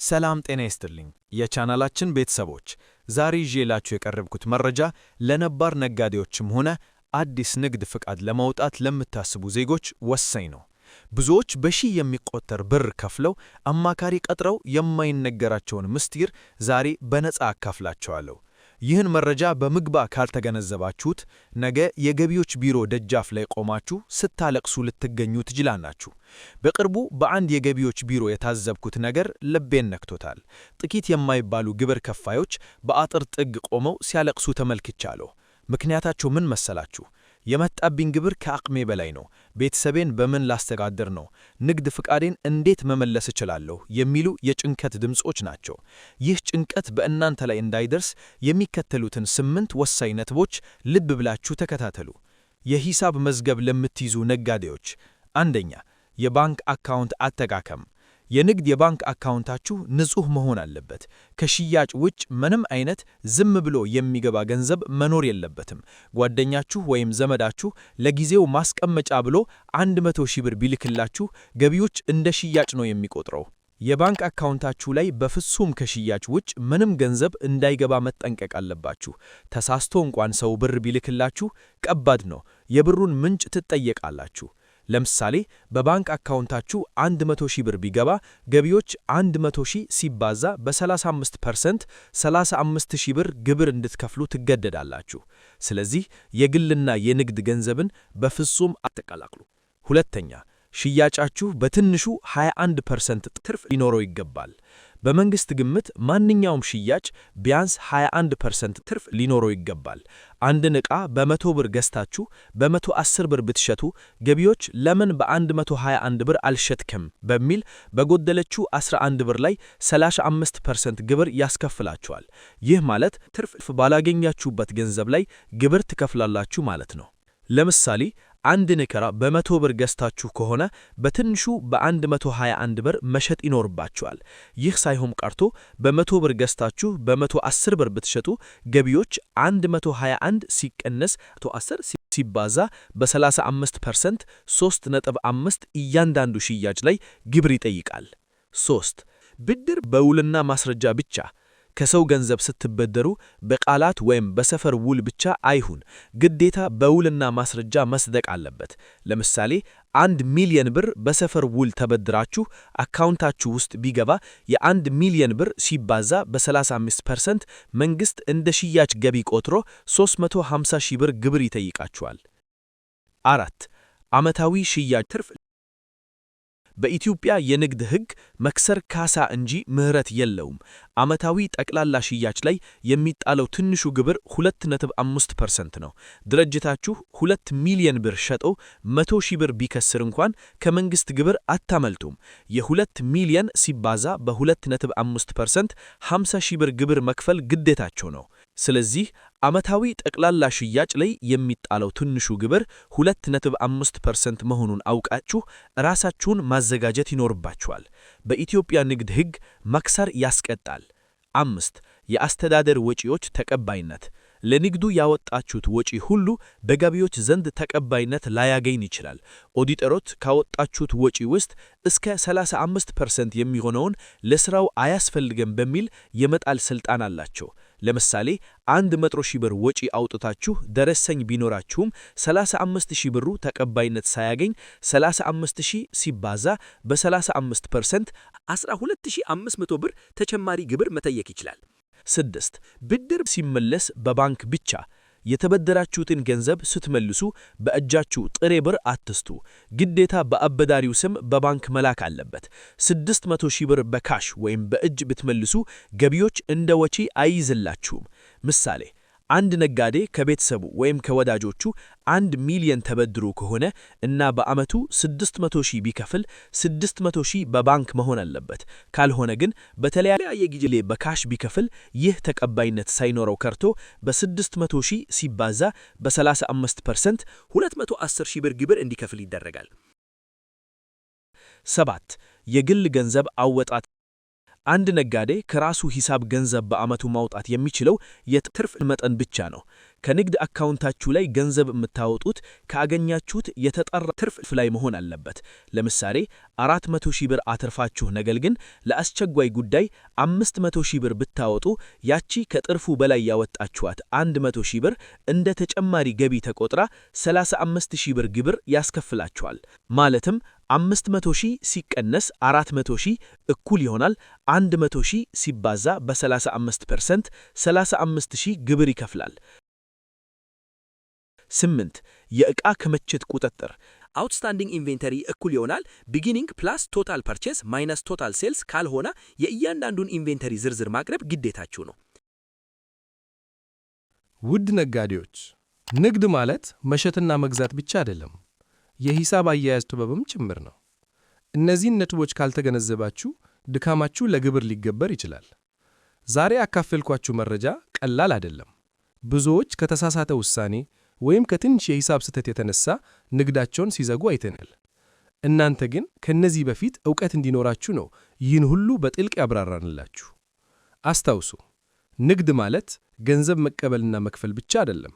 ሰላም ጤና ይስጥልኝ የቻናላችን ቤተሰቦች ዛሬ ይዤላችሁ የቀረብኩት መረጃ ለነባር ነጋዴዎችም ሆነ አዲስ ንግድ ፍቃድ ለማውጣት ለምታስቡ ዜጎች ወሳኝ ነው። ብዙዎች በሺህ የሚቆጠር ብር ከፍለው አማካሪ ቀጥረው የማይነገራቸውን ምስጢር ዛሬ በነፃ አካፍላቸዋለሁ። ይህን መረጃ በምግባር ካልተገነዘባችሁት ነገ የገቢዎች ቢሮ ደጃፍ ላይ ቆማችሁ ስታለቅሱ ልትገኙ ትችላላችሁ። በቅርቡ በአንድ የገቢዎች ቢሮ የታዘብኩት ነገር ልቤን ነክቶታል። ጥቂት የማይባሉ ግብር ከፋዮች በአጥር ጥግ ቆመው ሲያለቅሱ ተመልክቻለሁ። ምክንያታቸው ምን መሰላችሁ? የመጣብኝ ግብር ከአቅሜ በላይ ነው፣ ቤተሰቤን በምን ላስተዳድር ነው፣ ንግድ ፍቃዴን እንዴት መመለስ እችላለሁ የሚሉ የጭንቀት ድምጾች ናቸው። ይህ ጭንቀት በእናንተ ላይ እንዳይደርስ የሚከተሉትን 8 ወሳኝ ነጥቦች ልብ ብላችሁ ተከታተሉ። የሂሳብ መዝገብ ለምትይዙ ነጋዴዎች፣ አንደኛ የባንክ አካውንት አጠቃቀም። የንግድ የባንክ አካውንታችሁ ንጹህ መሆን አለበት። ከሽያጭ ውጭ ምንም አይነት ዝም ብሎ የሚገባ ገንዘብ መኖር የለበትም። ጓደኛችሁ ወይም ዘመዳችሁ ለጊዜው ማስቀመጫ ብሎ 100,000 ብር ቢልክላችሁ ገቢዎች እንደ ሽያጭ ነው የሚቆጥረው። የባንክ አካውንታችሁ ላይ በፍጹም ከሽያጭ ውጭ ምንም ገንዘብ እንዳይገባ መጠንቀቅ አለባችሁ። ተሳስቶ እንኳን ሰው ብር ቢልክላችሁ ከባድ ነው፣ የብሩን ምንጭ ትጠየቃላችሁ። ለምሳሌ በባንክ አካውንታችሁ 100,000 ብር ቢገባ ገቢዎች 100,000 ሲባዛ በ35% 35,000 ብር ግብር እንድትከፍሉ ትገደዳላችሁ። ስለዚህ የግልና የንግድ ገንዘብን በፍጹም አትቀላቅሉ። ሁለተኛ ሽያጫችሁ በትንሹ 21% ትርፍ ሊኖረው ይገባል። በመንግስት ግምት ማንኛውም ሽያጭ ቢያንስ 21% ትርፍ ሊኖረው ይገባል። አንድን ዕቃ በ100 ብር ገዝታችሁ በ110 ብር ብትሸጡ ገቢዎች ለምን በ121 ብር አልሸጥክም በሚል በጎደለችው 11 ብር ላይ 35% ግብር ያስከፍላችኋል። ይህ ማለት ትርፍ ባላገኛችሁበት ገንዘብ ላይ ግብር ትከፍላላችሁ ማለት ነው። ለምሳሌ አንድን ዕቃ በ100 ብር ገዝታችሁ ከሆነ በትንሹ በ121 ብር መሸጥ ይኖርባችኋል። ይህ ሳይሆን ቀርቶ በ100 ብር ገዝታችሁ በ110 ብር ብትሸጡ ገቢዎች 121 ሲቀነስ 110 ሲባዛ በ35% 3.5 እያንዳንዱ ሽያጭ ላይ ግብር ይጠይቃል። 3 ብድር በውልና ማስረጃ ብቻ። ከሰው ገንዘብ ስትበደሩ በቃላት ወይም በሰፈር ውል ብቻ አይሁን፣ ግዴታ በውልና ማስረጃ መስደቅ አለበት። ለምሳሌ 1 ሚሊዮን ብር በሰፈር ውል ተበድራችሁ አካውንታችሁ ውስጥ ቢገባ የ1 ሚሊዮን ብር ሲባዛ በ35% መንግስት እንደ ሽያጭ ገቢ ቆጥሮ 350,000 ብር ግብር ይጠይቃችኋል። 4 ዓመታዊ ሽያጭ ትርፍ። በኢትዮጵያ የንግድ ሕግ መክሰር ካሳ እንጂ ምህረት የለውም። ዓመታዊ ጠቅላላ ሽያጭ ላይ የሚጣለው ትንሹ ግብር 2.5% ነው። ድርጅታችሁ 2 ሚሊዮን ብር ሸጦ 100,000 ብር ቢከስር እንኳን ከመንግስት ግብር አታመልጡም። የ2 ሚሊዮን ሲባዛ በ2.5% 50,000 ብር ግብር መክፈል ግዴታቸው ነው። ስለዚህ ዓመታዊ ጠቅላላ ሽያጭ ላይ የሚጣለው ትንሹ ግብር 2.5% መሆኑን አውቃችሁ ራሳችሁን ማዘጋጀት ይኖርባችኋል። በኢትዮጵያ ንግድ ሕግ መክሰር ያስቀጣል። 5 የአስተዳደር ወጪዎች ተቀባይነት። ለንግዱ ያወጣችሁት ወጪ ሁሉ በገቢዎች ዘንድ ተቀባይነት ላያገኝ ይችላል። ኦዲተሮች ካወጣችሁት ወጪ ውስጥ እስከ 35% የሚሆነውን ለሥራው አያስፈልግም በሚል የመጣል ሥልጣን አላቸው። ለምሳሌ 100,000 ብር ወጪ አውጥታችሁ ደረሰኝ ቢኖራችሁም 35,000 ብሩ ተቀባይነት ሳያገኝ 35,000 ሲባዛ በ35% 12,500 ብር ተጨማሪ ግብር መጠየቅ ይችላል። 6 ብድር ሲመለስ በባንክ ብቻ። የተበደራችሁትን ገንዘብ ስትመልሱ በእጃችሁ ጥሬ ብር አትስቱ። ግዴታ በአበዳሪው ስም በባንክ መላክ አለበት። 600,000 ብር በካሽ ወይም በእጅ ብትመልሱ ገቢዎች እንደ ወጪ አይይዝላችሁም። ምሳሌ አንድ ነጋዴ ከቤተሰቡ ወይም ከወዳጆቹ 1 ሚሊዮን ተበድሮ ከሆነ እና በዓመቱ 600,000 ቢከፍል 600,000 በባንክ መሆን አለበት። ካልሆነ ግን በተለያየ ጊዜ በካሽ ቢከፍል ይህ ተቀባይነት ሳይኖረው ከርቶ በ600,000 ሲባዛ በ35% 210,000 ብር ግብር እንዲከፍል ይደረጋል። 7 የግል ገንዘብ አወጣጥ። አንድ ነጋዴ ከራሱ ሂሳብ ገንዘብ በዓመቱ ማውጣት የሚችለው የትርፍ መጠን ብቻ ነው። ከንግድ አካውንታችሁ ላይ ገንዘብ የምታወጡት ካገኛችሁት የተጣራ ትርፍ ላይ መሆን አለበት። ለምሳሌ 400 ሺህ ብር አትርፋችሁ ነገር ግን ለአስቸኳይ ጉዳይ 500 ሺህ ብር ብታወጡ ያቺ ከትርፉ በላይ ያወጣችኋት 100 ሺህ ብር እንደ ተጨማሪ ገቢ ተቆጥራ 35 ሺህ ብር ግብር ያስከፍላችኋል። ማለትም 500 ሺህ ሲቀነስ 400 ሺህ እኩል ይሆናል 100 ሺህ ሲባዛ በ35% 35 ሺህ ግብር ይከፍላል። 8. የዕቃ ክምችት ቁጥጥር አውትስታንዲንግ ኢንቬንተሪ እኩል ይሆናል ቢጊኒንግ ፕላስ ቶታል ፐርቼስ ማይነስ ቶታል ሴልስ ካልሆነ የእያንዳንዱን ኢንቬንተሪ ዝርዝር ማቅረብ ግዴታችሁ ነው። ውድ ነጋዴዎች፣ ንግድ ማለት መሸጥና መግዛት ብቻ አይደለም፣ የሂሳብ አያያዝ ጥበብም ጭምር ነው። እነዚህን ነጥቦች ካልተገነዘባችሁ ድካማችሁ ለግብር ሊገበር ይችላል። ዛሬ ያካፈልኳችሁ መረጃ ቀላል አይደለም። ብዙዎች ከተሳሳተ ውሳኔ ወይም ከትንሽ የሂሳብ ስህተት የተነሳ ንግዳቸውን ሲዘጉ አይተናል። እናንተ ግን ከነዚህ በፊት ዕውቀት እንዲኖራችሁ ነው ይህን ሁሉ በጥልቅ ያብራራንላችሁ። አስታውሱ፣ ንግድ ማለት ገንዘብ መቀበልና መክፈል ብቻ አይደለም።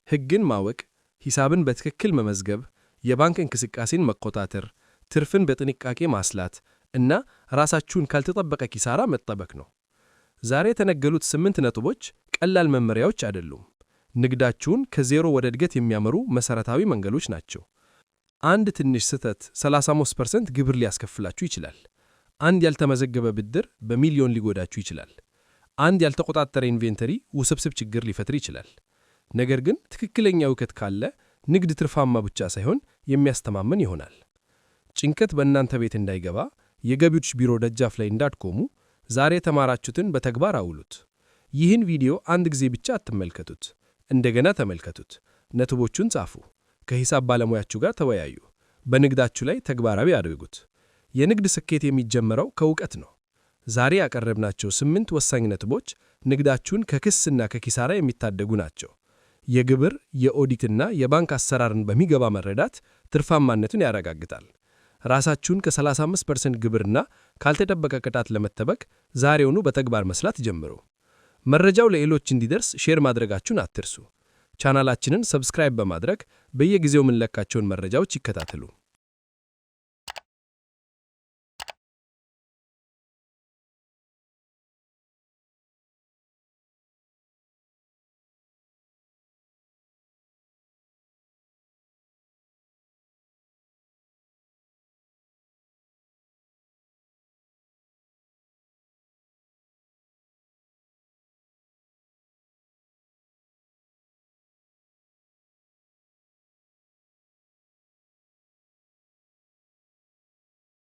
ሕግን ማወቅ፣ ሂሳብን በትክክል መመዝገብ፣ የባንክ እንቅስቃሴን መቆጣጠር፣ ትርፍን በጥንቃቄ ማስላት እና ራሳችሁን ካልተጠበቀ ኪሳራ መጠበቅ ነው። ዛሬ የተነገሩት 8 ነጥቦች ቀላል መመሪያዎች አይደሉም። ንግዳችሁን ከዜሮ ወደ እድገት የሚያመሩ መሠረታዊ መንገዶች ናቸው። አንድ ትንሽ ስህተት 35% ግብር ሊያስከፍላችሁ ይችላል። አንድ ያልተመዘገበ ብድር በሚሊዮን ሊጎዳችሁ ይችላል። አንድ ያልተቆጣጠረ ኢንቬንተሪ ውስብስብ ችግር ሊፈጥር ይችላል። ነገር ግን ትክክለኛ እውቀት ካለ ንግድ ትርፋማ ብቻ ሳይሆን የሚያስተማምን ይሆናል። ጭንቀት በእናንተ ቤት እንዳይገባ የገቢዎች ቢሮ ደጃፍ ላይ እንዳትቆሙ ዛሬ የተማራችሁትን በተግባር አውሉት። ይህን ቪዲዮ አንድ ጊዜ ብቻ አትመልከቱት፣ እንደገና ተመልከቱት። ነጥቦቹን ጻፉ፣ ከሂሳብ ባለሙያችሁ ጋር ተወያዩ፣ በንግዳችሁ ላይ ተግባራዊ አድርጉት። የንግድ ስኬት የሚጀምረው ከእውቀት ነው። ዛሬ ያቀረብናቸው 8 ወሳኝ ነጥቦች ንግዳችሁን ከክስና ከኪሳራ የሚታደጉ ናቸው። የግብር፣ የኦዲትና የባንክ አሰራርን በሚገባ መረዳት ትርፋማነትን ያረጋግጣል። ራሳችሁን ከ35% ግብርና ካልተጠበቀ ቅጣት ለመጠበቅ ዛሬውኑ በተግባር መስራት ጀምሩ። መረጃው ለሌሎች እንዲደርስ ሼር ማድረጋችሁን አትርሱ። ቻናላችንን ሰብስክራይብ በማድረግ በየጊዜው የምንለቃቸውን መረጃዎች ይከታተሉ።